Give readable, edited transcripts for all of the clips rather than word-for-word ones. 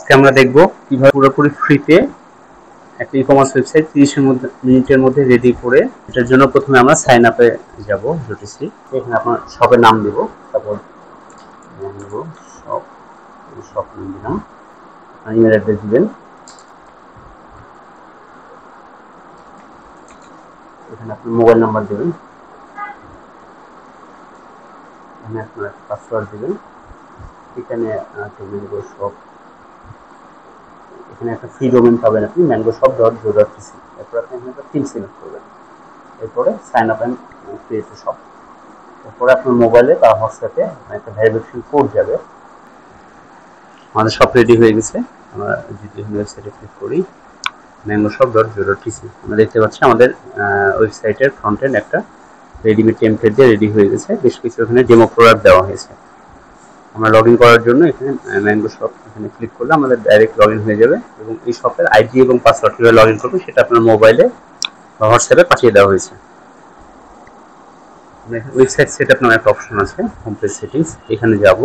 আজকে আমরা দেখব কিভাবে পুরোপুরি ফ্রিতে একটা ই-কমার্স ওয়েবসাইট 30 মিনিটের মধ্যে রেডি করে। এটার জন্য প্রথমে আমরা সাইন আপে যাব জটিসি। এখানে আপনার শপের নাম দেব, তারপর শপ নাম দিলাম, ইমেল অ্যাড্রেস দিবেন, এখানে আপনার মোবাইল নাম্বার দেবেন, এখানে আপনার পাসওয়ার্ড দেবেন, এখানে শপ, এখানে একটা ফ্রি ডোমেইন পাবেন আপনি mangoshop.co.cc। এরপর আপনি এখানে একটা থিম সিলেক্ট করবেন, এরপরে sign up and create a shop. এরপরে আপনার মোবাইলে বা হোয়াটসঅ্যাপে একটা ভেরিফিকেশন কোড যাবে। আমাদের শপ রেডি হয়ে গেছে। আমরা যদি ওয়েবসাইটে ক্লিক করি mangoshop.co.cc, আমরা দেখতে পাচ্ছি আমাদের ওয়েবসাইটের ফ্রন্ট এন্ড একটা রেডিমেড টেমপ্লেট দিয়ে রেডি হয়ে গেছে। বেশ কিছু এখানে ডেমো প্রোডাক্ট দেওয়া হয়েছে। আমরা লগ ইন করার জন্য এখানে ম্যাঙ্গো শপ এখানে ক্লিক করলে আমাদের ডাইরেক্ট লগ ইন হয়ে যাবে, এবং এই শপের আইডি এবং পাসওয়ার্ড কীভাবে লগ ইন করবে সেটা আপনার মোবাইলে বা হোয়াটসঅ্যাপে পাঠিয়ে দেওয়া হয়েছে। ওয়েবসাইট সেট আপ নামে একটা অপশন আছে, হোম পেজ সেটিংস, এখানে যাব।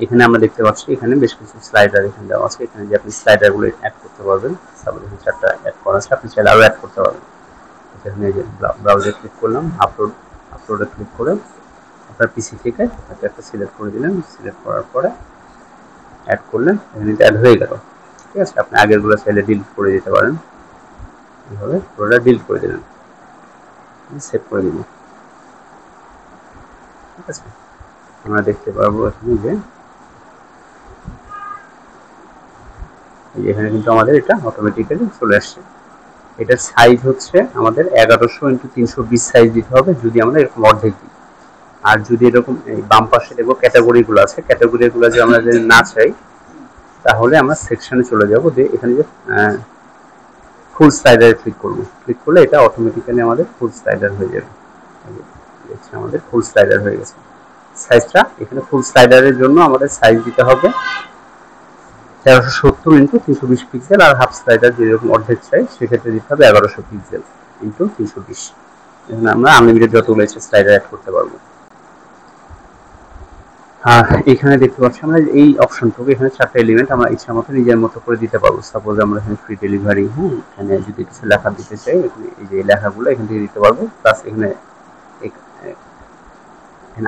এখানে আমরা দেখতে পাচ্ছি এখানে বেশ কিছু স্লাইডার এখানে দেওয়া আছে। এখানে যে আপনি স্লাইডারগুলো অ্যাড করতে পারবেন, সাপোজ এখানে 4টা অ্যাড করা আছে, আপনি চাইলে আরও অ্যাড করতে পারবেন। এখানে যে ব্রাউজারে ক্লিক করলাম, আপলোডে ক্লিক করে আপনার পিসি থেকে একটা সিলেক্ট করে দিলেন, সিলেক্ট করার পরে অ্যাড করলেন, এখানে অ্যাড হয়ে গেল। ঠিক আছে, আপনি আগেরগুলো চাইলে ডিলিট করে দিতে পারেন, এইভাবে পুরোটা ডিলিট করে দিলেন, সেভ করে দিন। ঠিক আছে, আমরা দেখতে পারবো এখানে যে এখানে কিন্তু আমাদের এটা অটোমেটিক্যালি চলে আসছে। এটার সাইজ হচ্ছে আমাদের 1100x320 সাইজ দিতে হবে যদি আমরা এরকম অর্ধেক দিই। আর যদি এরকম এই বাম পাশে দেখবো ক্যাটাগরিগুলো আছে, ক্যাটাগরিগুলো যদি আমরা যদি না চাই তাহলে আমরা সেকশনে চলে যাব, যে এখানে যে ফুল স্লাইডারে ক্লিক করবো, ক্লিক করলে এটা অটোমেটিক্যালি আমাদের ফুল স্লাইডার হয়ে যাবে। আমাদের ফুল স্লাইডার হয়ে গেছে। সাইজটা এখানে ফুল স্লাইডারের জন্য আমাদের সাইজ দিতে হবে 1370x320 পিক্সেল, আর হাফ স্লাইডার যেরকম অর্ধেক চাই সেক্ষেত্রে দিতে হবে 1100 পিক্সেল ইন্টু 320। এখানে আমরা আনলিমিটেড যতগুলো ইচ্ছে স্লাইডার অ্যাড করতে পারবো। এখানে দেখতে পাচ্ছি আমরা এই অপশনটুকু, এখানে 4টা এলিমেন্ট আমরা ইচ্ছা মতো নিজের মতো করে দিতে পারবো। সাপোজ আমরা এখানে ফ্রি ডেলিভারি, এখানে যদি কিছু লেখা দিতে চাই, এখানে এই যে লেখাগুলো এখান থেকে দিতে পারবো, প্লাস এখানে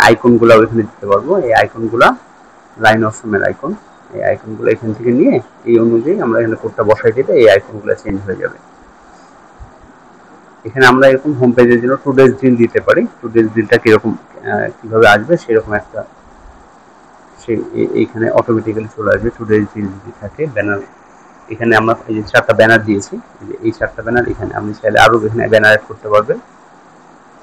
আইকনগুলো এখানে দিতে পারবো। এই আইকনগুলা লাইন অপশনের আইকন, এই আইকনগুলো এখান থেকে নিয়ে এই অনুযায়ী আমরা এখানে কোডটা বসাই দিলে এই আইকনগুলো চেঞ্জ হয়ে যাবে। এখানে আমরা এরকম হোম পেজের জন্য টুডেজ ডিল দিতে পারি। টুডেজ ডিলটা কিরকম কিভাবে আসবে সেরকম একটা এইখানে অটোমেটিক্যালি চলে আসবে। টুডেজ ডিল যদি থাকে ব্যানার, এখানে আমরা এই যে 4টা ব্যানার দিয়েছি, এই 4টা ব্যানার এখানে আপনি চাইলে আরও এখানে ব্যানার অ্যাড করতে পারবেন।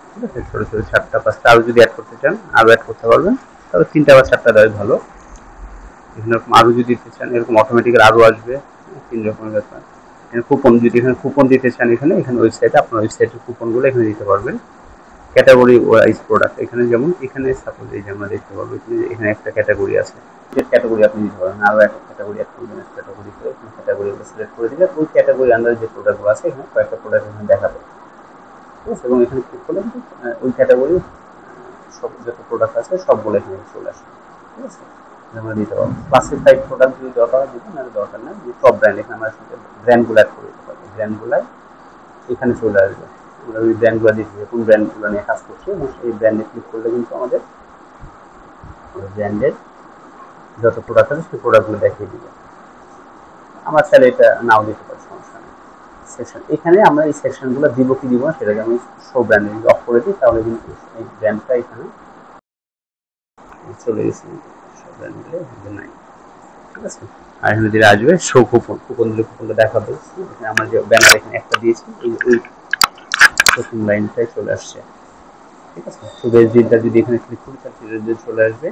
ঠিক আছে, ছোটো ছোটো 4টা 5টা আরও যদি অ্যাড করতে চান আরও অ্যাড করতে পারবেন, তবে 3টা বা 4টা দেওয়াই ভালো। এখানে এরকম আরও যদি দিতে চান এরকম অটোমেটিক্যালি আরও আসবে 3 রকমের ব্যাপার। এখানে কুপন, যদি এখানে কুপন দিতে চান এখানে ওয়েবসাইটে আপনার ওয়েবসাইটের কুপনগুলো এখানে দিতে পারবেন। ক্যাটাগরি ওয়াইজ প্রোডাক্ট এখানে, যেমন এখানে সাপোজ এই যে আমরা দেখতে পাবো এখানে একটা ক্যাটাগরি আছে, ক্যাটাগরি আপনি দিতে পারেন, আরও একটা ক্যাটাগরি অ্যাড করবেন, ক্যাটাগরি করে ক্যাটাগরিগুলো সিলেক্ট করে দিলে ওই ক্যাটাগরি আন্ডারে যে প্রোডাক্টগুলো আছে এখানে কয়েকটা প্রোডাক্ট এখানে দেখাবে। ঠিক আছে, এবং এখানে ক্লিক করলে ওই ক্যাটাগরি সব যত প্রোডাক্ট আছে সবগুলো এখানে চলে আসবে। ঠিক আছে, আমরা দিতে পারবো। ক্লাসিফাইড প্রোডাক্ট যদি দরকার দিতে না দরকার না, যে টপ ব্র্যান্ড এখানে আমরা ব্র্যান্ডগুলো অ্যাড করে দিতে পারবো, ব্র্যান্ডগুলাই এখানে চলে আসবে। আমরা ওই ব্র্যান্ডগুলো দিচ্ছি, কোন ব্র্যান্ডগুলো নিয়ে কাজ করছি এবং সেই ব্র্যান্ডে ক্লিক করলে কিন্তু আমাদের ব্র্যান্ডের যত প্রোডাক্ট আছে সেই প্রোডাক্টগুলো দেখিয়ে দিবে। আমরা চাইলে এটা নাও দিতে পারি, সমস্যা নেই। সেকশন, এখানে আমরা এই সেকশনগুলো দিব কি দিব না সেটাকে আমি সব ব্র্যান্ড যদি অফ করে দিই তাহলে কিন্তু এই ব্র্যান্ডটা এখানে চলে গেছে, সব ব্র্যান্ডগুলো এখানে নাই। ঠিক আছে, আর এখানে যেটা আসবে শো কুপন, কুপন দিলে কুপনটা দেখাবে। এখানে আমরা যে ব্যানার এখানে একটা দিয়েছি ওই প্রথম লাইনটাই চলে আসছে। ঠিক আছে, টুডেজ ডিলটা যদি এখানে ক্লিক করি তাহলে টুডেজ ডিল চলে আসবে।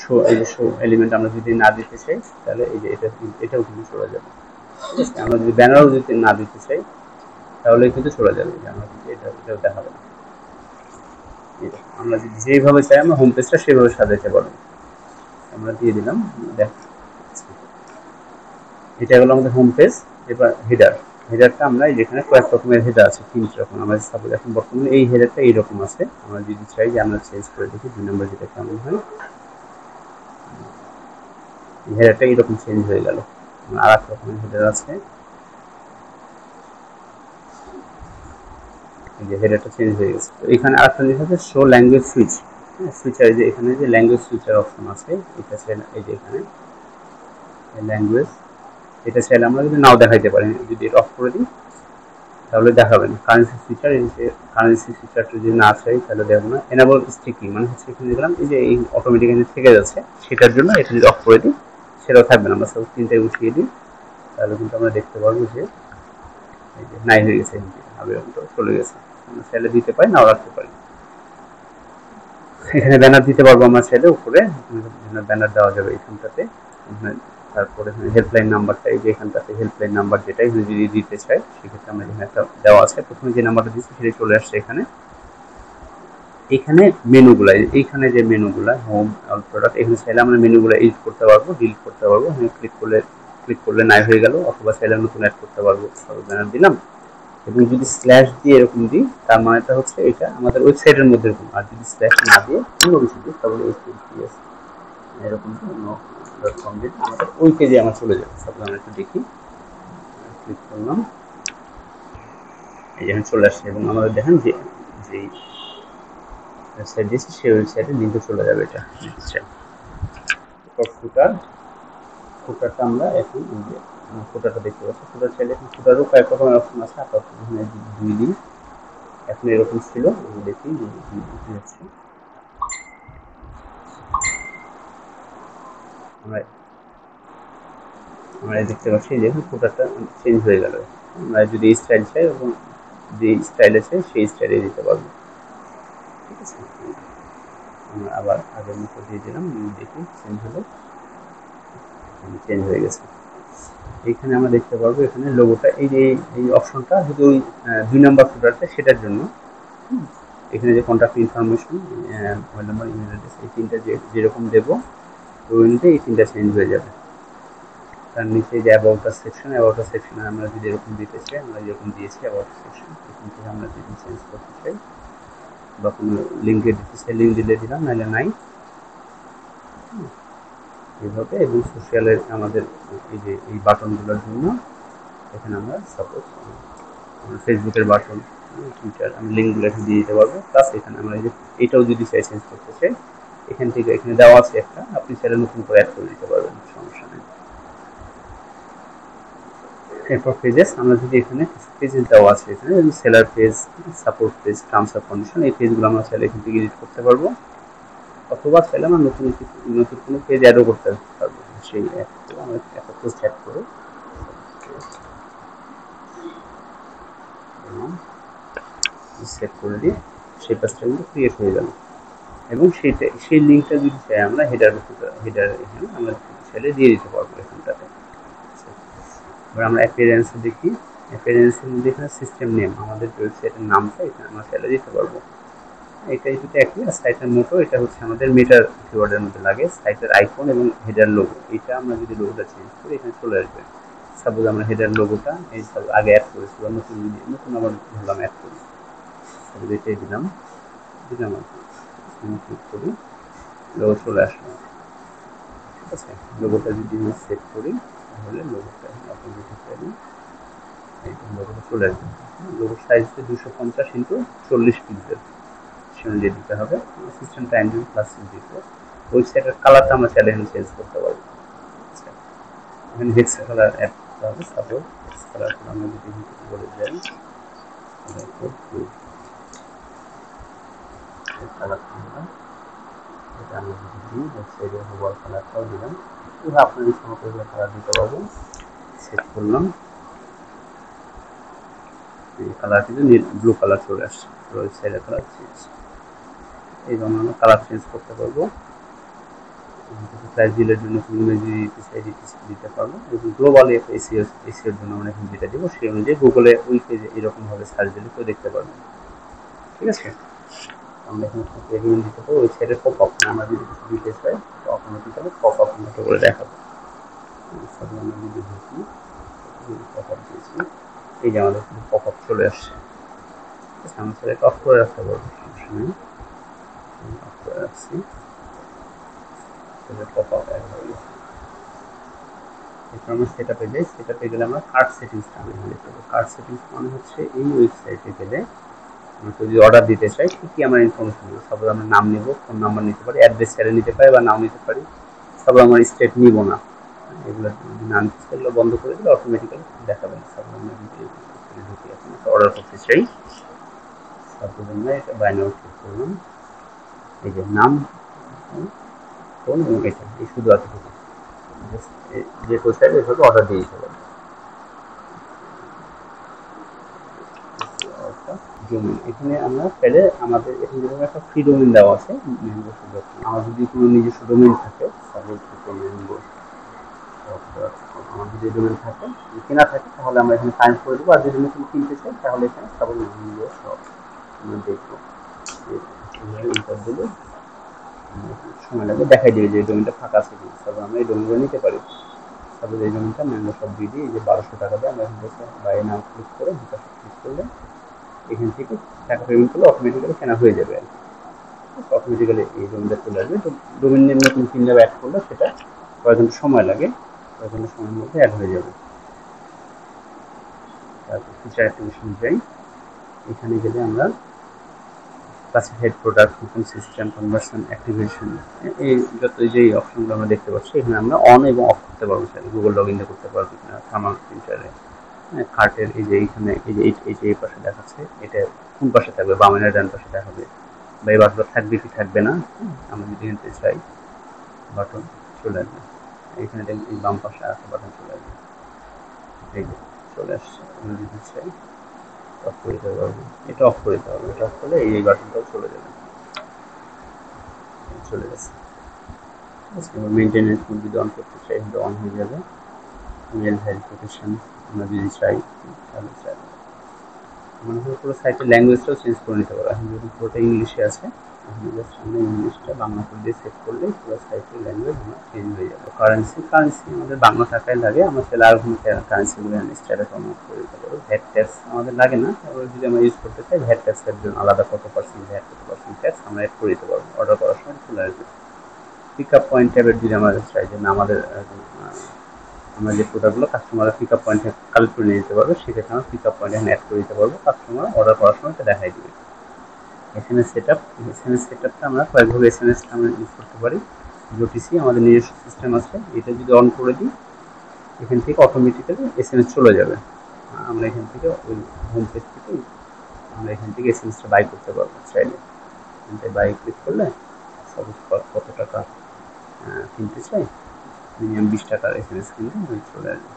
শো, এই যে শো এলিমেন্ট আমরা যদি না দিতে চাই তাহলে এই যে এটাও কিন্তু চলে যাবে। ঠিক আছে, আমরা যদি ব্যানারও যদি না দিতে চাই তাহলে কিন্তু চলে যাবে, আমরা কিন্তু এটাও দেখাবে না। আমরা যদি যেভাবে চাই আমরা হোম পেজটা সেভাবে সাজাতে পারবো। আমরা দিয়ে দিলাম, দেখ এটা হলো আমাদের হোম পেজ। এবার হেডারটা আমরা যেখানে কয়েক রকমের হেডার আছে, 3 রকম। আমরা সাপোজ এখন বর্তমানে এই হেডারটা এইরকম আছে, আমরা যদি চাই যে আমরা চেঞ্জ করে দেখি 2 নম্বর যেটা কেমন হয়। হেডারটা এরকম চেঞ্জ হয়ে গেল, আর এক রকমের হেডার আছে, এই যে হেডারটা চেঞ্জ হয়ে গেছে। তো এখানে আরেকটা জিনিস আছে শো ল্যাঙ্গুয়েজ সুইচ, হ্যাঁ সুইচার, যে এখানে যে ল্যাঙ্গুয়েজ সুইচার অপশন আছে, এটা এই যে এখানে ল্যাঙ্গুয়েজ, এটা চাইলে আমরা যদি নাও দেখাইতে পারি, যদি এটা অফ করে দিই তাহলে দেখাবেন। কারেন্সি সুইচার, এই যে কারেন্সি সুইচারটা যদি না চাই তাহলে দেখবো না। এনেবল স্টিকি মানে হচ্ছে এখানে দেখলাম এই যে এই অটোমেটিক্যালি থেকে যাচ্ছে, সেটার জন্য এটা যদি অফ করে দিই সেটাও থাকবে না। আমরা সব তিনটায় উঠিয়ে দিই তাহলে কিন্তু আমরা দেখতে পারবো যে এই যে নাই হয়ে গেছে, আগের মতো চলে গেছে। আমরা চাইলে দিতে পারি, নাও রাখতে পারি। এখানে ব্যানার দিতে পারবো আমরা চাইলে, উপরে ব্যানার দেওয়া যাবে এইখানটাতে। তারপরে হেল্পলাইন নাম্বারটা, এই যে এখানটাতে হেল্পলাইন নাম্বার যেটা যদি দিতে চাই সেক্ষেত্রে আমরা এখানে একটা দেওয়া আছে, প্রথমে যে নাম্বারটা দিচ্ছি সেটা চলে আসছে এখানে। এখানে মেনুগুলা, এইখানে যে মেনুগুলা হোম অল প্রোডাক্ট, এখানে চাইলে আমরা মেনুগুলো এডিট করতে পারবো, ডিলিট করতে পারবো। এখানে ক্লিক করলে নাই হয়ে গেল, অথবা চাইলে নতুন অ্যাড করতে পারবো। ব্যানার দিলাম এবং যদি স্ল্যাশ দিয়ে এরকম দিই তার মানেটা হচ্ছে এটা আমাদের ওয়েবসাইটের মধ্যে এরকম। আর যদি স্ল্যাশ না দিয়ে অন্য কিছু দিই তাহলে এরকম অন্য.com দিয়ে আমাদের ওই পেজে আমার চলে যাবে। তারপরে আমরা একটু দেখি, ক্লিক করলাম, এই যে চলে আসছে এবং আমাদের দেখেন যে যেই ওয়েবসাইট দিয়েছি সেই ওয়েবসাইটের লিঙ্কে চলে যাবে। এটা ফুটারটা আমরা এখন ফুটারটা দেখতে পাচ্ছি। ফুটার চাইলে এখন ফুটারও কয়েক রকমের অপশন আছে। আপাতত এখানে 2 দিন এখন এরকম ছিল, দেখি কি হচ্ছে। আমরা দেখতে পাচ্ছি যে ফুটারটা চেঞ্জ হয়ে গেল। আমরা যদি স্টাইল চাই এবং যে স্টাইলে চাই সেই স্টাইলে দিতে পারবো। ঠিক আছে, আমরা আবার আগের মতো দিয়ে দিলাম, দেখি চেঞ্জ হলো, চেঞ্জ হয়ে গেছে। এইখানে আমরা দেখতে পারবো এখানে লোগোটা, এই যে এই অপশনটা যদি ওই 2 নাম্বার ফুটারটা সেটার জন্য। এখানে যে contact information, mobile number, email address, এই তিনটা যেরকম দেবো ওই অনুযায়ী এই তিনটা চেঞ্জ হয়ে যাবে। তার নিচে যে about the section, about the সেকশনে আমরা যদি এরকম দিতে চাই, আমরা যেরকম দিয়েছি অ্যাবাউট সেকশন, এখান থেকে আমরা যদি চেঞ্জ করতে চাই বা কোনো লিঙ্কে দিতে চাই, লিঙ্ক দিলে দিলাম, নাহলে নাই, এইভাবে। এবং সোশ্যালের আমাদের এই যে এই বাটনগুলোর জন্য এখানে আমরা সাপোজ ফেসবুকের বাটন, টুইটার, আমি লিঙ্কগুলো এখানে দিয়ে দিতে পারবো। প্লাস এখানে আমরা এইটাও যদি চাই চেঞ্জ করতে চাই, এখান থেকে এখানে দেওয়া আছে একটা, আপনি চাইলে নতুন করে অ্যাড করে দিতে পারবেন, সমস্যা নেই। এরপর পেজেস, আমরা যদি এখানে পেজেস দেওয়া আছে, এখানে seller page, support page, terms of condition, এই পেজগুলো আমরা চাইলে এখান থেকে এডিট করতে পারবো, অথবা চাইলে আমরা নতুন কোনো পেজ অ্যাডও করতে পারবো। সেই অ্যাপটা আমরা একটা পোস্ট অ্যাড করে সেভ করে দিই, সেই পেজটা কিন্তু ক্রিয়েট হয়ে গেল। এবং সেই লিঙ্কটা যদি চাই আমরা হেডার এখানে আমরা চাইলে দিয়ে দিতে পারবো এখানটাতে। এবার আমরা অ্যাপিয়ারেন্সে দেখি, অ্যাপিয়ারেন্সের মধ্যে এখানে সিস্টেম নেম, আমাদের ওয়েবসাইটের নামটা এখানে আমরা চাইলে দিতে পারবো। এটা যেটা একই, আর সাইটের মোটো, এটা হচ্ছে আমাদের মেটার কিওয়ার্ডের মধ্যে লাগে। সাইটের আইকন এবং হেডার লোগো, এটা আমরা যদি লোগোটা চেঞ্জ করি এখানে চলে আসবে। সাপোজ আমরা হেডার লোগোটা এই আগে অ্যাড করেছি বা নতুন আবার ধরলাম অ্যাড করি, তাহলে এটাই দিলাম, ক্লিক করি, লোগো চলে আসলো। ঠিক আছে, লোগোটা যদি আমি সেট করি তাহলে লোগোটা অটোমেটিক্যালি লোগোটা চলে আসবে। লোগোর সাইজ হচ্ছে 250x40 পিক্সেল, সে অনুযায়ী দিতে হবে। সিস্টেম টাইম জোন প্লাস ওয়েবসাইটের কালারটা আমরা চাইলে এখানে চেঞ্জ করতে পারবো। এখানে হেক্স কালার অ্যাড করতে হবে। সাপোজ হেক্স কালারটা আমরা যদি বলে যাই, কালারটা আমরা এটা আমি যদি দিই, ওয়েবসাইটের ওভার কালারটাও দিলাম, এবার আপনার ইচ্ছা মতো কালার দিতে পারবেন। সেট করলাম, এই কালার কিন্তু ব্লু কালার চলে আসছে, ওয়েবসাইটের কালার চেঞ্জ। এইভাবে আমরা কালার চেঞ্জ করতে পারবো। প্রাইস ডিলের জন্য কোনো ইমেজি দিতে পারবো, এবং গ্লোবালি একটা এসিওর জন্য আমরা এখন যেটা দেবো সেই অনুযায়ী গুগলে ওই পেজে এরকমভাবে সার্চ দিলে কেউ দেখতে পারবেন। ঠিক আছে, আমরা এখানে পেমেন্ট দিতে পারবো। ওয়েবসাইটের পপ আপ, আমরা যদি কিছু দিতে চাই তো অটোমেটিক্যালি পপ আপ মতো করে দেখাবো। আমরা যদি ঢুকি, পপ আপ দিয়েছি, এই যে আমাদের কিন্তু পপ আপ চলে আসছে। আমরা সেটা অফ করে রাখতে পারবো, সমস্যা নেই, অফ করে রাখছি, পপ আপ অ্যাড হয়ে গেছে। এরপর আমরা সেটআপে যাই। সেটআপে গেলে আমরা কার্ট সেটিংসটা আমি এখানে দেখতে পাবো। কার্ট সেটিংস মানে হচ্ছে এই ওয়েবসাইটে গেলে আমরা যদি অর্ডার দিতে চাই কি কি আমরা ইনফরমেশন দেবো। সাপোজ আমরা নাম নেব, ফোন নাম্বার নিতে পারি, অ্যাড্রেস ছেড়ে নিতে পারি বা নাও নিতে পারি। সাপোজ আমরা স্টেট নিব না, এগুলো যদি না নিতে চাই এগুলো বন্ধ করে দিলে অটোমেটিক্যালি দেখাবে না। সাপোজ আমরা ঢুকে এখন একটা অর্ডার করতে চাই, সাপোজ আমরা এটা বাই নাও ক্লিক করলাম, এই যে নাম, ফোন এবং এটা এই শুধু এতটুকু যে ওয়েবসাইটে এভাবে অর্ডার দিয়ে দিতে পারি। ডোমেন এখানে আমরা পেলে আমাদের এখানে যেরকম একটা ফ্রি ডোমেন দেওয়া আছে ম্যাঙ্গো.com। আমার যদি কোনো নিজস্ব ডোমেন থাকে, সাপোজ ম্যাঙ্গো, আমার যদি ডোমেন থাকে কেনা থাকে তাহলে আমরা এখানে সাইন করে দেবো। আর যদি নতুন কিনতে চাই তাহলে এখানে সাপোজ ম্যাঙ্গো শপ আমরা দেখবো, ইন্টার দিলে সময় লাগবে, দেখাই দেবে যে ডোমেনটা ফাঁকা আছে কিনা। তারপর আমরা এই ডোমেনটা নিতে পারি। তারপরে এই ডোমেনটা ম্যাঙ্গো শপ দিয়ে দিই, এই যে 1200 টাকা দিয়ে আমরা এখান থেকে বাই নাও ক্লিক করে বিকাশে ক্লিক করলে এখান থেকে টাকা পেমেন্ট করলে অটোমেটিক্যালি কেনা হয়ে যাবে আর কি। অটোমেটিক্যালি এই ডোমেনটা চলে আসবে। তো ডোমেন নেম নতুন কিনলে অ্যাড করলে সেটা কয়েক ঘন্টা সময় লাগে, কয়েক ঘন্টা সময়ের মধ্যে অ্যাড হয়ে যাবে। তারপর ফিচার অ্যাক্টিভেশন যাই। এখানে গেলে আমরা classified product, coupon system, conversion, activation, এই যত যেই অপশনগুলো আমরা দেখতে পাচ্ছি এখানে আমরা অন এবং অফ করতে পারবো। সেটা গুগল লগ ইনটা করতে পারবো কিনা, থার্মাল প্রিন্টারে, কার্টের এই যে এইখানে এই যে এই পাশে দেখাচ্ছে এটা কোন পাশে থাকবে, বামে না ডান পাশে দেখাবে, বা এই বাটনটা থাকবে কি থাকবে না। আমরা যদি নিতে চাই বাটন চলে আসবে, এইখানে এই বাম পাশে একটা বাটন চলে আসবে, এই যে চলে আসছে। আমরা যদি চাই অফ করে দিতে পারবো, এটা অফ করে দিতে হবে। এটা অফ করলে এই বাটনটাও চলে যাবে, চলে গেছে। মেনটেনেন্স মোড যদি অন করতে চাই এটা অন হয়ে যাবে। মেল ভেরিফিকেশন আমরা যদি চাই তাহলে চাই, মনে হয় পুরো সাইটের ল্যাঙ্গুয়েজটাও চেঞ্জ করে নিতে পারো। এখন যদি পুরোটা ইংলিশে আছে, এখন জাস্ট আমরা ইংলিশটা বাংলা করে দিয়ে সেভ করলেই পুরো সাইটের ল্যাঙ্গুয়েজ আমার চেঞ্জ হয়ে যাবে। কারেন্সি আমাদের বাংলা টাকায় লাগে, আমরা চাইলে আর কোনো কারেন্সিগুলো স্ট্যাটাস কনভার্ট করে দিতে পারবো। ভ্যাট ট্যাক্স আমাদের লাগে না, তারপরে যদি আমরা ইউজ করতে চাই ভ্যাট ট্যাক্সের জন্য আলাদা কত পার্সেন্ট ভ্যাট, কত পার্সেন্ট ট্যাক্স আমরা অ্যাড করে দিতে পারবো। অর্ডার করার সময় চলে আসবে। পিক আপ পয়েন্ট ট্যাবের যদি আমরা চাই যে না আমাদের আমরা যে প্রোডাক্টগুলো কাস্টমাররা পিক আপ পয়েন্টে কালেক্ট করে নিয়ে যেতে পারবে, সেক্ষেত্রে আমরা পিক আপ পয়েন্ট এখানে অ্যাড করে দিতে পারবো। কাস্টমার অর্ডার করার সময় এটা দেখাই দেবে। এসএমএস সেটআপ, এসএমএস সেটআপটা আমরা কয়েকভাবে এসএমএসটা আমরা ইউজ করতে পারি। ওটিসি আমাদের নিজস্ব সিস্টেম আছে, এটা যদি অন করে দিই এখান থেকে অটোমেটিক্যালি এসএমএস চলে যাবে। আমরা এখান থেকে ওই হোম পেজ থেকে আমরা এখান থেকে এসএমএসটা বাই করতে পারবো চাইলে। এখানটায় বাই ক্লিক করলে সাপোজ কত টাকা কিনতে চাই, মিনিমাম 20 টাকার এসএমএস কিনলে চলে আসবে,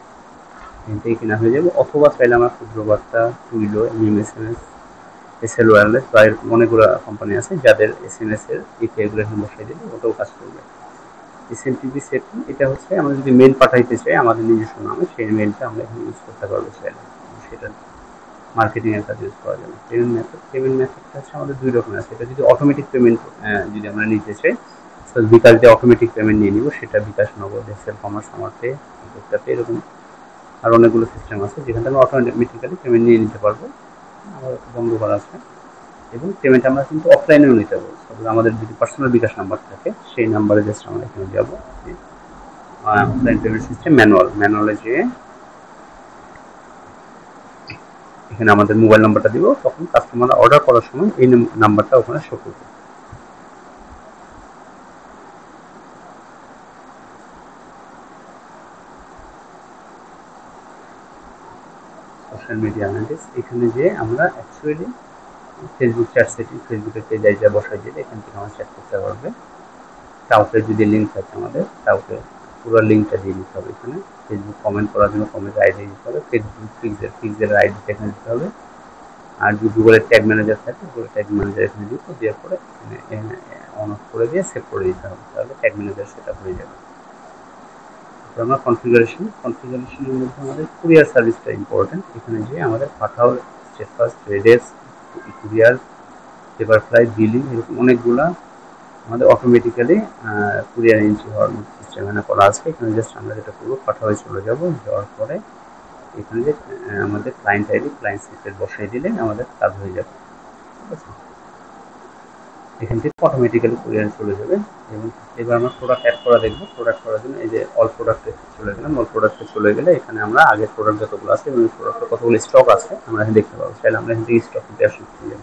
এখান থেকে কেনা হয়ে যাবে। অথবা চাইলে আমরা ক্ষুদ্র বার্তা, টুইলো, এমএসএমএস, এসএল ওয়্যারলেস বা এরকম অনেকগুলো কোম্পানি আছে যাদের এসএমএস এর এপিআইগুলো এখানে বসিয়ে দিলে ওটাও কাজ করবে। এসএমটিপি সেটিং এটা হচ্ছে আমরা যদি মেল পাঠাইতে চাই আমাদের নিজস্ব নামে, সেই মেলটা আমরা এখানে ইউজ করতে পারবো চাইলে, সেটা মার্কেটিং এর কাজে ইউজ করা যাবে। পেমেন্ট মেথডটা হচ্ছে আমাদের দুই রকমের আছে। এটা যদি অটোমেটিক পেমেন্ট যদি আমরা নিতে চাই, বিকাশ দিয়ে অটোমেটিক পেমেন্ট নিয়ে নিব, সেটা বিকাশ, নগদ, এক্সেল, কমার্স, আমার পে, এরকম আর অনেকগুলো সিস্টেম আছে যেখানে আমরা অটোমেটিক্যালি পেমেন্ট নিয়ে নিতে পারবো, আমার বন্ধ করা আছে। এবং পেমেন্ট আমরা কিন্তু অফলাইনেও নিতে পারবো। আমাদের যদি পার্সোনাল বিকাশ নাম্বার থাকে সেই নাম্বারে জাস্ট আমরা এখানে যাবো, অফলাইন পেমেন্ট সিস্টেম ম্যানুয়ালে যেয়ে এখানে আমাদের মোবাইল নাম্বারটা দিব, তখন কাস্টমার অর্ডার করার সময় এই নাম্বারটা ওখানে শো করবে। সোশ্যাল মিডিয়া অ্যানালিটিক্স, এখানে যে আমরা অ্যাকচুয়ালি ফেসবুক চ্যাট সেটিং, ফেসবুকের পেজ যা বসাই দিলে এখান থেকে আমরা চ্যাট করতে পারবে। কাউকে যদি লিঙ্ক থাকে আমাদের, কাউকে পুরো লিঙ্কটা দিয়ে দিতে হবে। এখানে ফেসবুক কমেন্ট করার জন্য কমেন্ট আইডি দিতে হবে, ফেসবুক পিক্সেলের আইডি এখানে দিতে হবে। আর যদি গুগলের ট্যাগ ম্যানেজার থাকে গুগল ট্যাগ ম্যানেজার এখানে দিতে, দেওয়ার পরে এখানে অন অফ করে দিয়ে সেভ করে দিতে হবে, তাহলে ট্যাগ ম্যানেজার সেটা হয়ে যাবে। আমরা কনফিগারেশনের মধ্যে আমাদের কুরিয়ার সার্ভিসটা ইম্পর্টেন্ট। এখানে যে আমাদের পাঠাও, স্টেটফাস্ট, রেডেস, কুরিয়ার, পেপারফ্লাই, বিলিং, এরকম অনেকগুলা আমাদের অটোমেটিক্যালি কুরিয়ার এন্ট্রি হওয়ার মতো সিস্টেম এখানে করা আছে। এখানে জাস্ট আমরা যেটা করবো পাঠাওয়ে চলে যাবো, যাওয়ার পরে এখানে যে আমাদের ক্লায়েন্ট আইডি, ক্লায়েন্ট সিক্রেট বসাই দিলে আমাদের কাজ হয়ে যাবে। ঠিক আছে। এখান থেকে অটোমেটিক্যালি কুরিয়ারে চলে যাবে। এবং এবার আমরা প্রোডাক্ট অ্যাড করা দেখবো। প্রোডাক্ট করার জন্য এই যে অল প্রোডাক্টে চলে গেলাম। অল প্রোডাক্টে চলে গেলে এখানে আমরা আগের প্রোডাক্ট যতগুলো আছে এবং প্রোডাক্টের কতগুলো স্টক আছে আমরা এখানে দেখতে পাবো। চাইলে আমরা এখান থেকে স্টক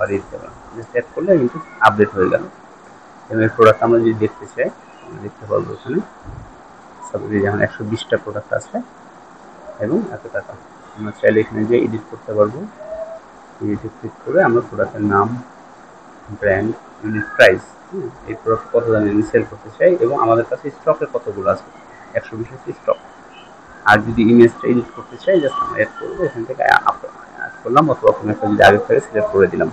বাড়িয়ে দিতে পারবো। জাস্ট অ্যাড করলে কিন্তু আপডেট হয়ে গেল। এবং এই প্রোডাক্ট আমরা যদি দেখতে চাই আমরা দেখতে পারবো এখানে সাপোজ যেমন 120টা প্রোডাক্ট আছে এবং এত টাকা। আমরা চাইলে এখানে যে এডিট করতে পারবো। এডিটে ক্লিক করে আমরা প্রোডাক্টের নাম, ব্র্যান্ড, ইউনিট প্রাইস, এই প্রোডাক্ট কত দামে আমি সেল করতে চাই এবং আমাদের কাছে স্টকে কতগুলো আছে, 120 হচ্ছে স্টক। আর যদি ইমেজটা এডিট করতে চাই জাস্ট আমরা অ্যাড করবো, এখান থেকে অ্যাড করলাম অথবা কোনো একটা যদি আগে থেকে সিলেক্ট করে দিলাম।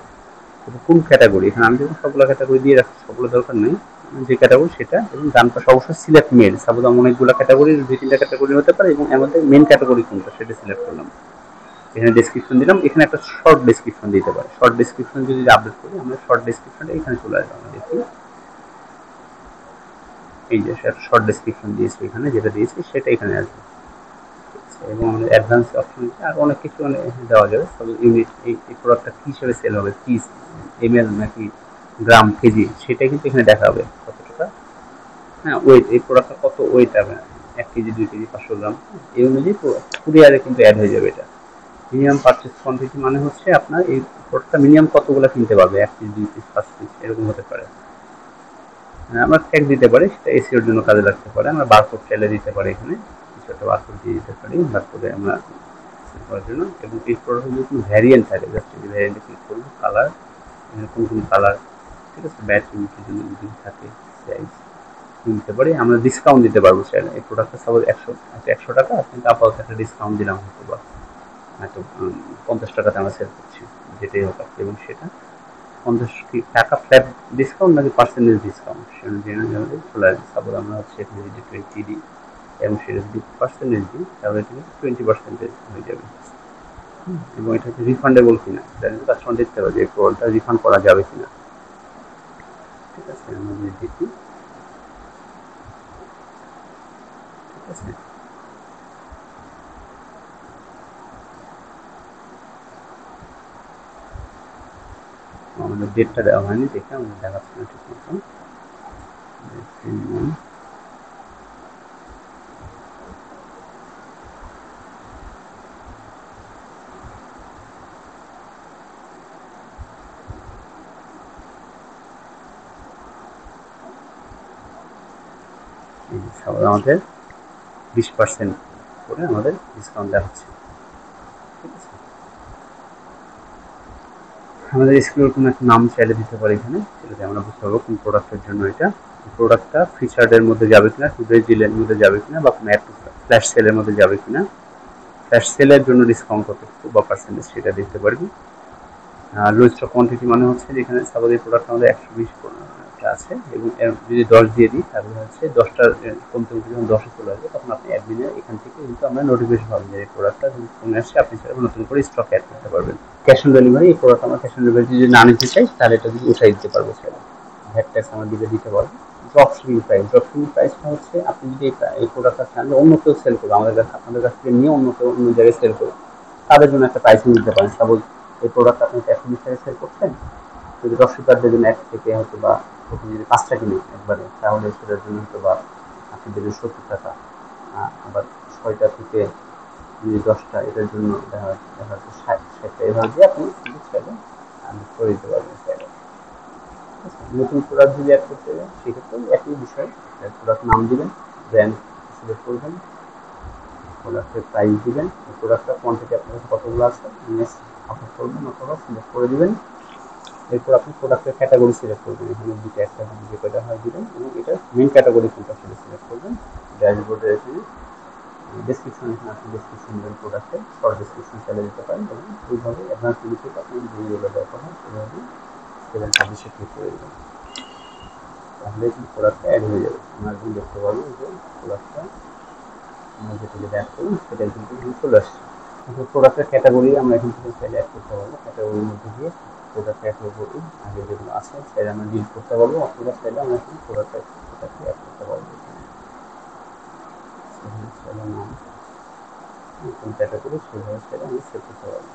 কোন ক্যাটাগরি, এখানে আমি যখন সবগুলো ক্যাটাগরি দিয়ে রাখছি, সবগুলো দরকার নেই, যে ক্যাটাগরি সেটা। এবং ডান পাশে অবশ্যই সিলেক্ট মেল, সাপোজ আমার অনেকগুলো ক্যাটাগরি, 2-3টা ক্যাটাগরি হতে পারে এবং এর মধ্যে মেন ক্যাটাগরি কোনটা সেটা সিলেক্ট করলাম। এখানে ডেসক্রিপশন দিলাম, এখানে একটা শর্ট ডেসক্রিপশন দিতে পারে। শর্ট ডেসক্রিপশন যদি আপডেট করি আমরা শর্ট ডেসক্রিপশনটা এখানে চলে আসবে। আমরা দেখি এই যে শর্ট ডেসক্রিপশন দিয়েছি, এখানে যেটা দিয়েছি সেটা এখানে আসবে। এবং আমাদের অ্যাডভান্স অপশন আর অনেক কিছু দেওয়া যাবে। তবে ইউনিট এই প্রোডাক্টটা কী হিসেবে সেল হবে, পিস, এমএল নাকি গ্রাম, কেজি, সেটা কিন্তু এখানে দেখা হবে কত টাকা। হ্যাঁ, ওয়েট, এই প্রোডাক্টটা কত ওয়েট হবে, 1 কেজি, 2 কেজি, 500 গ্রাম, এই অনুযায়ী কুরিয়ারে কিন্তু অ্যাড হয়ে যাবে। এটা মিনিমাম পারচেস কোয়ান্টিটি মানে হচ্ছে আপনার এই প্রোডাক্টটা মিনিমাম কতগুলো কিনতে পারবে, 1 পিস, 2 পিস, 5 পিস, এরকম হতে পারে। আমরা ট্যাগ দিতে পারি, সেটা এসিওর জন্য কাজে লাগতে পারে। আমরা বারকোড চাইলে দিতে পারি, এখানে কিছু একটা বারকোড দিয়ে দিতে পারি বারকোডে আমরা করার জন্য। এবং এই প্রোডাক্টের যদি কোনো ভ্যারিয়েন্ট থাকে, জাস্ট এই ভ্যারিয়েন্টে ক্লিক করবো, কালার, কোন কোন কালার, ঠিক আছে, ব্যাটারি জন্য যদি থাকে সাইজ নিতে পারি। আমরা ডিসকাউন্ট দিতে পারবো চাইলে। এই প্রোডাক্টটা সাপোজ 100 টাকা, কিন্তু আপাতত একটা ডিসকাউন্ট দিলাম হয়তো বা হয়তো 50 টাকাতে আমরা সেল করছি, যেটাই হোক। এবং সেটা 50 টাকা ফ্ল্যাট ডিসকাউন্ট নাকি পার্সেন্টেজ ডিসকাউন্ট সেটা জেনে যাবে চলে আসবে। সাপোজ আমরা হচ্ছে এখানে যদি 20 দিই এবং সেটা যদি পার্সেন্টেজ দিই তাহলে এটা 20% হয়ে যাবে। এবং এটা হচ্ছে রিফান্ডেবল কিনা সেটা কিন্তু কাস্টমার দেখতে পাবে যে প্রোডাক্টটা রিফান্ড করা যাবে কিনা। ঠিক আছে, আমরা যদি দেখি, ঠিক আছে, আমাদের ডেটটা দেওয়া হয়নি দেখে আমাদের দেখাচ্ছে না ঠিক মতন। আমাদের 20% করে আমাদের ডিসকাউন্ট দেওয়া হচ্ছে। ঠিক আছে, আমাদের স্কুলের কোনো একটা নাম চাইলে দিতে পারি এখানে, সেটাতে আমরা বুঝতে পারবো কোন প্রোডাক্টের জন্য এটা। প্রোডাক্টটা ফিচার্ডের মধ্যে যাবে কিনা, টুডে ডিলের মধ্যে যাবে কিনা, বা কোনো ফ্ল্যাশ সেলের মধ্যে যাবে কিনা। ফ্ল্যাশ সেলের জন্য ডিসকাউন্ট কতটুকু বা পার্সেন্টেজ সেটা দিতে পারবি। লো স্টক কোয়ান্টিটি মানে হচ্ছে যেখানে সাপোজ এই প্রোডাক্ট আমাদের 120টা আছে এবং যদি 10 দিয়ে দিই তাহলে হচ্ছে 10টার কমতে কমতে যখন 10-এ চলে আসবে তখন আপনি অ্যাডমিনের এখান থেকে কিন্তু আমরা নোটিফিকেশন পাবেন যে এই প্রোডাক্টটা যদি কমে আসছে আপনি সেটা নতুন করে স্টক অ্যাড করতে পারবেন। ক্যাশ অন ডেলিভারি, এই প্রোডাক্ট আমরা ক্যাশ অন ডেলিভারি যদি না নিতে চাই তাহলে এটা যদি উঠাই দিতে পারবো, সেটা ভ্যাট ট্যাক্স আমরা দিতে পারবো। Drop shipping price, drop shipping প্রাইসটা হচ্ছে আপনি যদি এই প্রোডাক্টটা চান অন্য কেউ সেল করবে, আমাদের কাছে, আপনাদের কাছ থেকে নিয়ে অন্য কেউ অন্য জায়গায় সেল করবে, তাদের জন্য একটা প্রাইসিং দিতে পারেন। সাপোজ এই প্রোডাক্ট আপনি 120 টাকায় সেল করছেন, যদি দর্শকদের জন্য এক থেকে হয়তো বা প্রথমে যদি 5টা কিনে একবারে, তাহলে সেটার জন্য হয়তো বা আপনি দেবেন 70 টাকা। আবার 6টা থেকে যদি 10টা, এটার জন্য দেখা যাচ্ছে 60টা, এভাবে দিয়ে আপনি কিন্তু চাইলে করে দিতে পারবেন চাইলে। নতুন প্রোডাক্ট যদি অ্যাড করতে চান সেক্ষেত্রে একই বিষয়, প্রোডাক্ট নাম দিবেন, ব্র্যান্ড সিলেক্ট করবেন, প্রোডাক্টের প্রাইস দিবেন, প্রোডাক্টটা কোয়ান্টিটি আপনার কাছে কতগুলো আছে ইমেজ আপলোড করবেন অথবা সিলেক্ট করে দিবেন। এরপর আপনি প্রোডাক্টের ক্যাটাগরি সিলেক্ট করবেন, এখানে দুটো একটা যে কয়টা হয় দিবেন এবং এটা মেন ক্যাটাগরি কোনটা সেটা সিলেক্ট করবেন। ড্যাশবোর্ডে এখানে ডেসক্রিপশন, এখানে আপনি ডেসক্রিপশন দেবেন, প্রোডাক্টের শর্ট ডেসক্রিপশন চালিয়ে দিতে পারেন এবং ওইভাবে অ্যাডভান্স লিমিটেড আপনি যেগুলো দরকার হয় সেভাবে সেভেন সার্ভিসে ক্লিক করে দেবেন, তাহলে কিন্তু প্রোডাক্টটা অ্যাড হয়ে যাবে। আমরা এখন দেখতে পারবো যে প্রোডাক্টটা আমরা যেটা যেটা অ্যাড করুন সেটাই কিন্তু চলে আসছে। প্রোডাক্টের ক্যাটাগরি আমরা এখান থেকে চাইলে অ্যাড করতে পারবো, ক্যাটাগরির মধ্যে গিয়ে প্রোডাক্ট ক্যাটাগরি আগে যেগুলো আছে সেটা আমরা ডিলিট করতে পারবো, অথবা চাইলে আমরা এখানে প্রোডাক্টটা অ্যাড করতে পারবো। সেটা নাম কোন ক্যাটাগরি সেভাবে সেটা আমরা সেট করতে পারবো।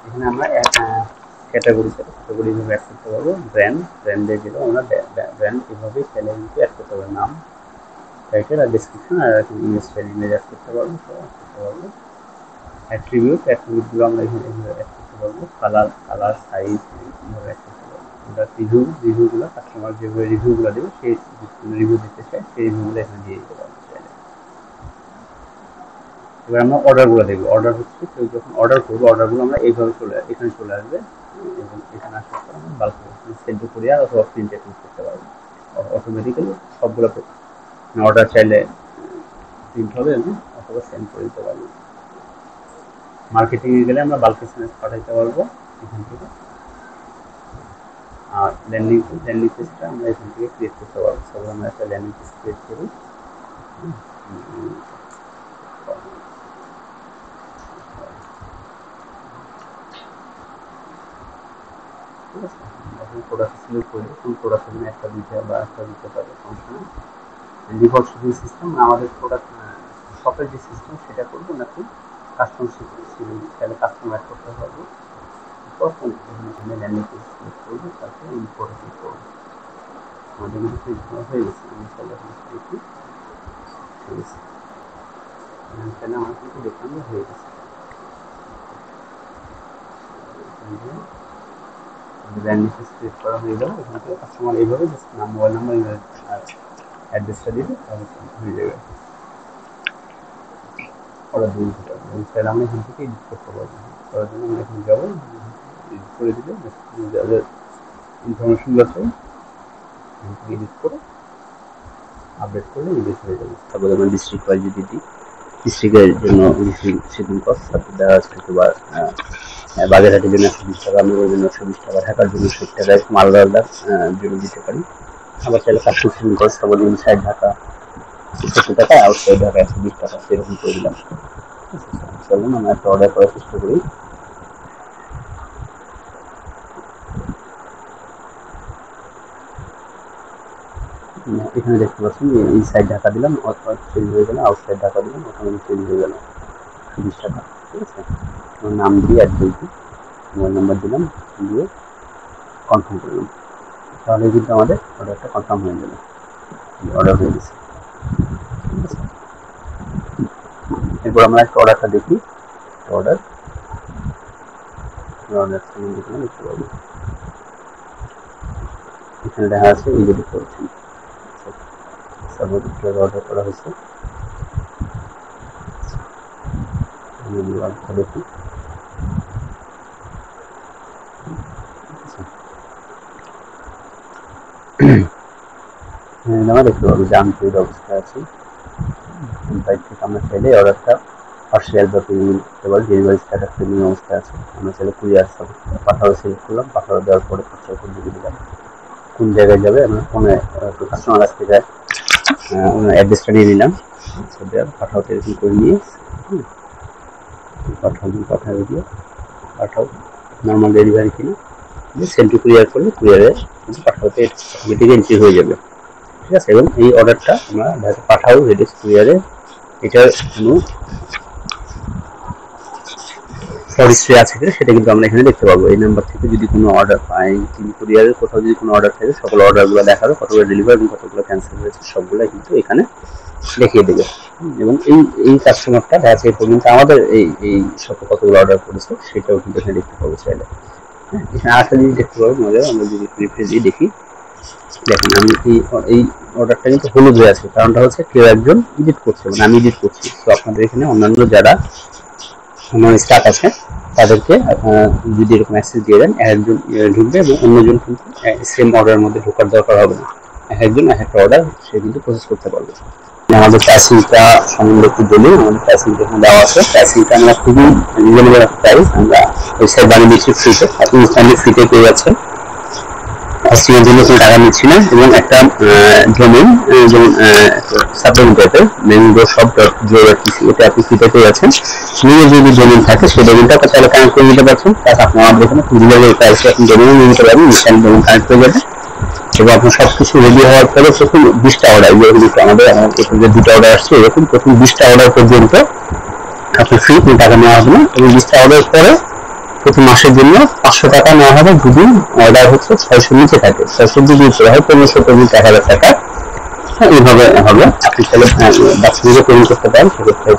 এখানে আমরা ক্যাটাগরি ভাবে অ্যাড করতে পারবো। ব্র্যান্ডে গেলে আমরা ব্র্যান্ড এভাবে চাইলে কিন্তু অ্যাড করতে পারবো, নাম, টাইটেল আর ডেসক্রিপশন আর ইমেজ অ্যাড করতে পারবো, সব অ্যাড করতে পারবো। অ্যাট্রিবিউটগুলো আমরা এখানে অ্যাড করতে পারবো। কালার সাইজ এভাবে অ্যাড করতে পারবো। আমরা রিভিউগুলো কাস্টমার যেভাবে রিভিউগুলো দেবে সেই রিভিউ দিতে চাই সেই রিভিউগুলো এখানে দিয়ে দিতে পারবো চাইলে। এবার আমরা অর্ডারগুলো দেখবো। অর্ডার হচ্ছে কেউ যখন অর্ডার করবো অর্ডারগুলো আমরা এইভাবে এখানে চলে আসবে এবং এখানে আসার পর আমরা বাল্কে সেন্ড টু কুরিয়ার অথবা প্রিন্টে করতে পারবো অটোমেটিক্যালি সবগুলো। অর্ডার চাইলে প্রিন্ট হবে এবং অথবা সেন্ড করে দিতে পারবো। মার্কেটিংয়ে গেলে আমরা বাল্ক এসএমএস পাঠাইতে পারবো এখান থেকে। আর ল্যান্ডিং পেজটা আমরা এখান থেকে ক্রিয়েট করতে পারবো। সব আমরা একটা ল্যান্ডিং পেজ ক্রিয়েট করি। ঠিক আছে, এখন প্রোডাক্ট সিলেক্ট করি। ফুল প্রোডাক্ট একটা দুইটা বা একটা দিতে পারে, সমস্যা নেই। ডিফল্ট শিপিং সিস্টেম আমাদের প্রোডাক্ট শপের যে সিস্টেম সেটা করবো নাকি কাস্টম শিপিং, তাহলে কাস্টম অ্যাড করতে পারবো। এখানে ল্যান্ডিং পেজ সিলেক্ট করবো, তারপরে ইম্পোর্ট ক্লিক করবো। আমাদের কিন্তু পেজ হয়ে গেছে। আমি তাহলে দেখি তাহলে আমার কিন্তু দেখলাম হয়ে গেছে। ল্যান্ডিং পেজ ক্রিয়েট করা হয়ে গেল। এখান থেকে কাস্টমার এইভাবে মোবাইল নাম্বার অ্যাড্রেসটা দিলে তাহলে হয়ে যাবে। অর্ডার দিয়ে দিতে পারবো। চাইলে আমরা এখান থেকে এডিট করতে পারবো। করার জন্য আমরা এখানে যাবো, এডিট করে দিলে যাদের ইনফরমেশনগুলো আছে এখান থেকে এডিট করে আপডেট করলে এডিট হয়ে যাবে। তারপরে আমরা ডিস্ট্রিক্ট ওয়াইজ যদি দিই, ডিস্ট্রিক্টের জন্য শিপিং কস্ট তারপর দেওয়া আছে বা বাগেরহাটের জন্য 120 টাকা, মেয়ের জন্য 120 টাকা, ঢাকার জন্য 60 টাকায় মালদার জন্য দিতে পারি। আবার চাইলে কাস্টম শিপিং কস্ট তারপর ইনসাইড ঢাকা 70 টাকা, আউটসাইড ঢাকা 120 টাকা, সেরকম করে দিলাম। চলুন আমরা একটা অর্ডার করার চেষ্টা করি। এখানে দেখতে পাচ্ছেন যে ইনসাইড ঢাকা দিলাম, চেঞ্জ হয়ে গেল, আউটসাইড ঢাকা দিলাম, ওখানে চেঞ্জ হয়ে গেল 20 টাকা। ঠিক আছে, নাম দিয়ে অ্যাড্রেস দিই, মোবাইল নাম্বার দিলাম, দিয়ে কনফার্ম করলাম। তাহলে কিন্তু আমাদের অর্ডারটা কনফার্ম হয়ে গেল, অর্ডার হয়ে গেছে। ঠিক আছে, এরপর আমরা একটা অর্ডারটা দেখি। অর্ডার দেখতে পাবো এখানে দেখা আছে এডিট করছেন, অর্ডার করা হয়েছে। দেখি আমরা দেখতে পাবো যে আমি তৈরি অবস্থায় আছি। বাইক থেকে আমরা চাইলে অর্ডারটা পার্সিয়াল বা পেমেন্ট করতে পারি। ডেলিভারি স্ট্যাটাস পেন্ডিং অবস্থায় আছে, আমরা চাইলে কুরিয়ার পাঠানো সিলেক্ট করলাম, পাঠানো দেওয়ার পরে খরচা করে দিয়ে দিলাম। কোন জায়গায় যাবে আমরা ফোনে কাস্টমার আসতে যায়, ওনার অ্যাড্রেসটা নিয়ে নিলাম, পাঠাওতে এরকম করে নিয়ে পাঠাও দিয়ে পাঠাও নর্মাল ডেলিভারি কিনা সেন্ড টু কুরিয়ার করলে কুরিয়ারে কিন্তু পাঠাওতে অটোমেটিক এন্ট্রি হয়ে যাবে। ঠিক আছে, এবং এই অর্ডারটা আমরা পাঠাও রেডিস কুরিয়ারে, এটার কোনো হিস্ট্রি আছে কিনা সেটা কিন্তু আমরা এখানে দেখতে পাবো। এই নাম্বার থেকে যদি কোনো অর্ডার পাই, কুরিয়ারের কোথাও যদি কোনো অর্ডার থাকে সকল অর্ডারগুলো দেখাবে, কতগুলো ডেলিভারি এবং কতগুলো ক্যান্সেল হয়েছে সবগুলো কিন্তু এখানে দেখিয়ে দেবে। এবং এই কাস্টমারটা দেখা এই পর্যন্ত আমাদের এই সাথে কতগুলো অর্ডার করেছে সেটাও কিন্তু এখানে দেখতে পাবো চাইলে। এখানে আরেকটা জিনিস দেখতে পাবো মজা, আমরা যদি প্রিফারেন্স দেখি, দেখেন আমি এই অর্ডারটা কিন্তু হলুদ হয়ে আছে, কারণটা হচ্ছে কেউ একজন এডিট করছে, মানে আমি এডিট করছি। তো আপনাদের এখানে অন্যান্য যারা অন্যান্য স্টাফ আছে তাদেরকে আপনারা যদি এরকম অ্যাক্সেস দিয়ে দেন, একজন ঢুকবে এবং অন্যজন কিন্তু সেম অর্ডারের মধ্যে ঢোকার দরকার হবে না। একজন এক একটা অর্ডার সে কিন্তু প্রসেস করতে পারবে। আমাদের প্রাইসিংটা সম্বন্ধে একটু বলি। আমাদের প্রাইসিং যখন দেওয়া আছে, প্রাইসিংটা আমরা খুবই রিজনেবল প্রাইস আমরা ওয়েবসাইট বানিয়ে দিচ্ছি ফ্রিতে, আপনি ইনস্ট্যান্টলি ফ্রিতে পেয়ে যাচ্ছেন। হোস্টিংয়ের জন্য কোনো টাকা নিচ্ছি না, এবং একটা ডোমেইন যেমন সাবডোমেইন টাইপের mango.shop.go.pc এটা আপনি ফ্রিতে পেয়ে যাচ্ছেন। নিজের যদি ডোমেইন থাকে সেই ডোমেইনটা চাইলে কানেক্ট করে নিতে পারছেন, তাতে আপনি আমাদের এখানে রিজনেবল প্রাইসে আপনি ডোমেইন নিয়ে নিতে পারবেন, ইনস্ট্যান্ট ডোমেইন কানেক্ট হয়ে যাবে। এবং আপনার সবকিছু রেডি হওয়ার পরে প্রথম 20টা অর্ডার, যেরকম আমাদের যে 2টা অর্ডার আসছে এরকম প্রথম 20টা অর্ডার পর্যন্ত আপনি ফ্রি, কোনো টাকা নেওয়া হবে না। এবং 20টা অর্ডার পরে প্রতি মাসের জন্য 500 টাকা নেওয়া হবে যদি অর্ডার হচ্ছে 600 নিচে থাকে। 600 যদি উপরে হয় 1500 নিতে 1000 টাকা এইভাবে হবে। আপনি চাইলে বাচ্চাদেরকে পেমেন্ট করতে পারেন, সেক্ষেত্রে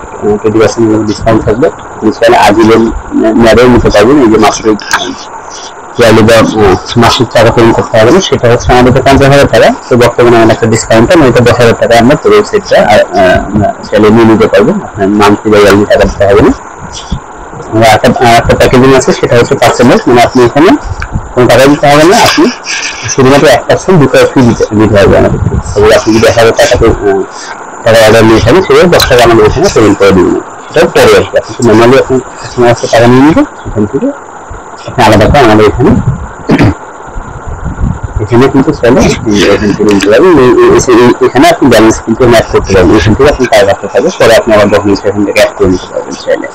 20% ডিসকাউন্ট থাকবে। আপনি চাইলে আজীবন মেয়াদেও নিতে পারবেন। এই যে মাসিক মাসিক টাকা পেমেন্ট করতে হবে না, সেটা হচ্ছে আমাদের 50,000 টাকা। তো বর্তমানে আমাদের একটা ডিসকাউন্ট হয়, এটা 10,000 টাকা আমরা পুরো ওয়েবসাইটটা চাইলে নিয়ে নিতে পারবেন। আপনার মান্থলি বা ইয়ারলি টাকা দিতে হবে না। একটা প্যাকেজিং আছে, সেটা হচ্ছে পার্সেন্টেজ, মানে আপনি এখানে কোনো টাকা দিতে হবে না, আপনি শুধুমাত্র 1% দুটো ফ্রি দিতে হবে আমাদের। তবে আপনি যদি 1000 টাকা অর্ডার নিয়ে থাকেন, সেটা 10 টাকা আমাদের এখানে পেমেন্ট করে দিবেন। সেটাও পরে আসবে, আপনি ম্যানুয়ালি আপনি টাকা নিয়ে নেবেন, সেখান থেকে আপনি আলাদা করে আমাদের এখানে কিন্তু চলে এখান থেকে নিতে পারবেন। এখানে আপনি ব্যালেন্স কিন্তু ম্যাচ করতে পারবেন, এখান থেকে আপনি টাকা রাখতে পারবেন, পরে আপনি আবার ডকুমেন্টস এখান থেকে অ্যাড করে নিতে পারবেন চাইলে।